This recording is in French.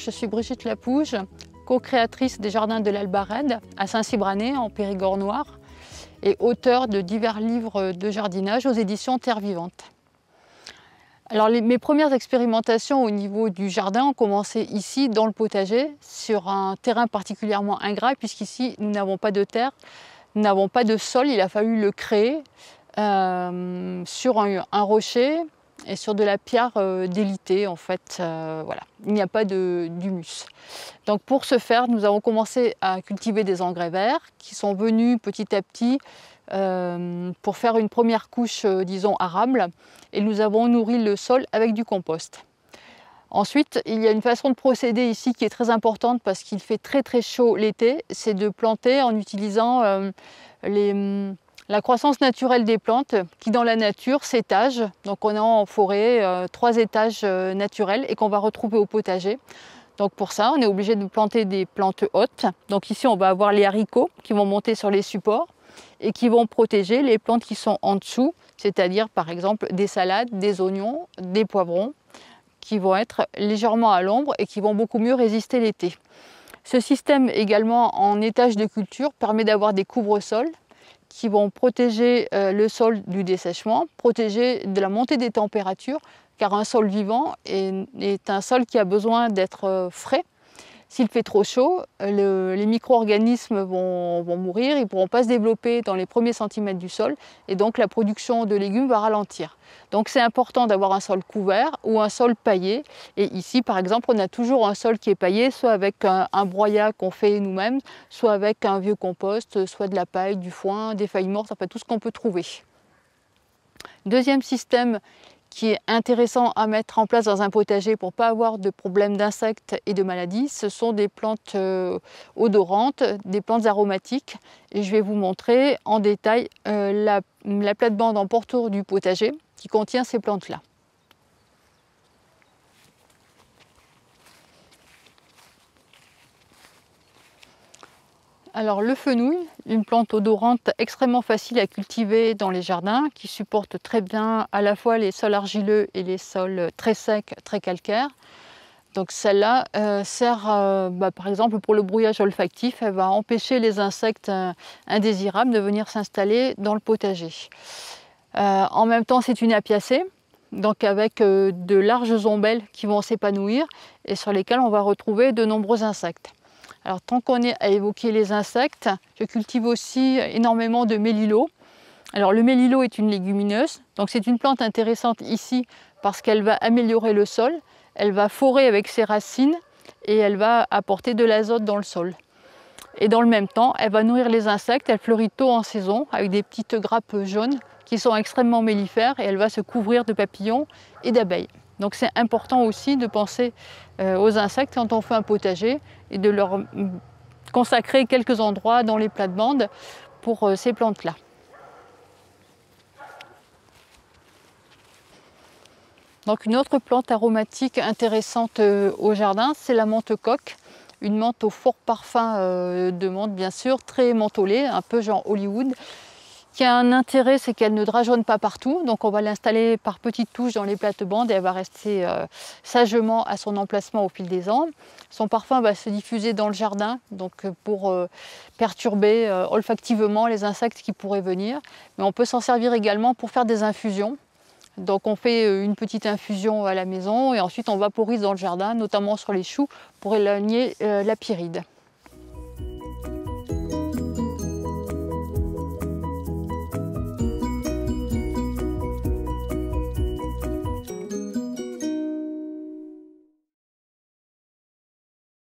je suis Brigitte Lapouge, co-créatrice des Jardins de l'Albarède à Saint-Cybrané en Périgord noir et auteure de divers livres de jardinage aux éditions Terre Vivante. Alors mes premières expérimentations au niveau du jardin ont commencé ici dans le potager sur un terrain particulièrement ingrat puisqu'ici nous n'avons pas de terre, nous n'avons pas de sol, il a fallu le créer sur un rocher et sur de la pierre délitée en fait, voilà. Il n'y a pas d'humus. Donc pour ce faire, nous avons commencé à cultiver des engrais verts qui sont venus petit à petit pour faire une première couche, disons, arable, et nous avons nourri le sol avec du compost. Ensuite, il y a une façon de procéder ici qui est très importante parce qu'il fait très chaud l'été, c'est de planter en utilisant la croissance naturelle des plantes qui dans la nature s'étagent. Donc on a en forêt 3 étages naturels et qu'on va retrouver au potager. Donc pour ça, on est obligé de planter des plantes hautes. Donc ici, on va avoir les haricots qui vont monter sur les supports et qui vont protéger les plantes qui sont en dessous, c'est-à-dire par exemple des salades, des oignons, des poivrons, qui vont être légèrement à l'ombre et qui vont beaucoup mieux résister l'été. Ce système également en étage de culture permet d'avoir des couvre-sols qui vont protéger le sol du dessèchement, protéger de la montée des températures, car un sol vivant est un sol qui a besoin d'être frais. S'il fait trop chaud, les micro-organismes vont mourir, ils ne pourront pas se développer dans les premiers centimètres du sol et donc la production de légumes va ralentir. Donc c'est important d'avoir un sol couvert ou un sol paillé. Et ici par exemple, on a toujours un sol qui est paillé, soit avec un broyat qu'on fait nous-mêmes, soit avec un vieux compost, soit de la paille, du foin, des feuilles mortes, enfin tout ce qu'on peut trouver. Deuxième système qui est intéressant à mettre en place dans un potager pour ne pas avoir de problème d'insectes et de maladies, ce sont des plantes odorantes, des plantes aromatiques. Et je vais vous montrer en détail la plate-bande en pourtour du potager qui contient ces plantes-là. Alors le fenouil, une plante odorante extrêmement facile à cultiver dans les jardins, qui supporte très bien à la fois les sols argileux et les sols très secs, très calcaires. Donc celle-là sert par exemple pour le brouillage olfactif, elle va empêcher les insectes indésirables de venir s'installer dans le potager. En même temps c'est une apiacée, donc avec de larges ombelles qui vont s'épanouir et sur lesquelles on va retrouver de nombreux insectes. Alors tant qu'on est à évoquer les insectes, je cultive aussi énormément de mélilo. Alors le mélilo est une légumineuse, donc c'est une plante intéressante ici parce qu'elle va améliorer le sol, elle va forer avec ses racines et elle va apporter de l'azote dans le sol. Et dans le même temps, elle va nourrir les insectes, elle fleurit tôt en saison avec des petites grappes jaunes qui sont extrêmement mellifères et elle va se couvrir de papillons et d'abeilles. Donc c'est important aussi de penser aux insectes quand on fait un potager et de leur consacrer quelques endroits dans les plates-bandes pour ces plantes-là. Donc une autre plante aromatique intéressante au jardin, c'est la menthe coque. Une menthe au fort parfum de menthe bien sûr, très mentholée, un peu genre Hollywood. Qui a un intérêt, c'est qu'elle ne drageonne pas partout, donc on va l'installer par petites touches dans les plates-bandes et elle va rester sagement à son emplacement au fil des ans. Son parfum va se diffuser dans le jardin, donc pour perturber olfactivement les insectes qui pourraient venir. Mais on peut s'en servir également pour faire des infusions. Donc on fait une petite infusion à la maison et ensuite on vaporise dans le jardin, notamment sur les choux, pour éloigner la pyrrhide.